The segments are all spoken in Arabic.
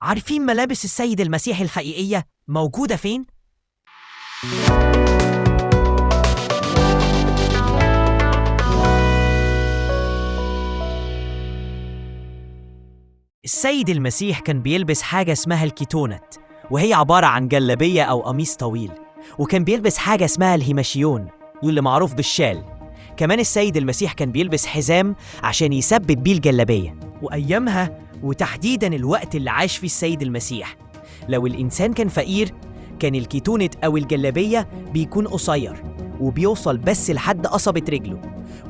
عارفين ملابس السيد المسيح الحقيقية موجودة فين؟ السيد المسيح كان بيلبس حاجة اسمها الكيتونت، وهي عبارة عن جلابية أو قميص طويل، وكان بيلبس حاجة اسمها الهيماشيون واللي معروف بالشال. كمان السيد المسيح كان بيلبس حزام عشان يثبت بيه الجلابية. وأيامها وتحديداً الوقت اللي عاش فيه السيد المسيح، لو الإنسان كان فقير كان الكيتونت أو الجلابية بيكون قصير وبيوصل بس لحد قصبة رجله،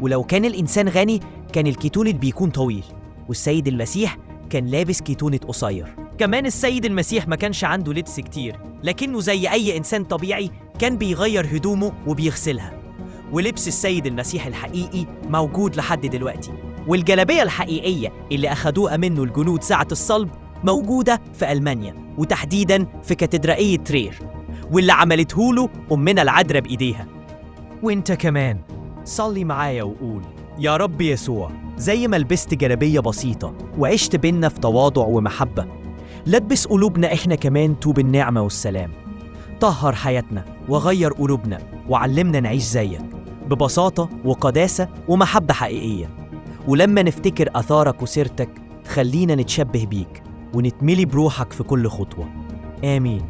ولو كان الإنسان غني كان الكيتونت بيكون طويل، والسيد المسيح كان لابس كيتونت قصير. كمان السيد المسيح ما كانش عنده لبس كتير، لكنه زي أي إنسان طبيعي كان بيغير هدومه وبيغسلها. ولبس السيد المسيح الحقيقي موجود لحد دلوقتي، والجلابية الحقيقية اللي أخدوها منه الجنود ساعة الصلب موجودة في ألمانيا، وتحديداً في كاتدرائية ترير، واللي عملته له أمنا العذراء بإيديها. وإنت كمان صلي معايا وقول: يا رب يسوع، زي ما لبست جلابية بسيطة وعشت بينا في تواضع ومحبة، لبس قلوبنا إحنا كمان طوب النعمة والسلام. طهر حياتنا وغير قلوبنا وعلمنا نعيش زيك ببساطة وقداسة ومحبة حقيقية. ولما نفتكر أثارك وسيرتك خلينا نتشبه بيك ونتملي بروحك في كل خطوة. آمين.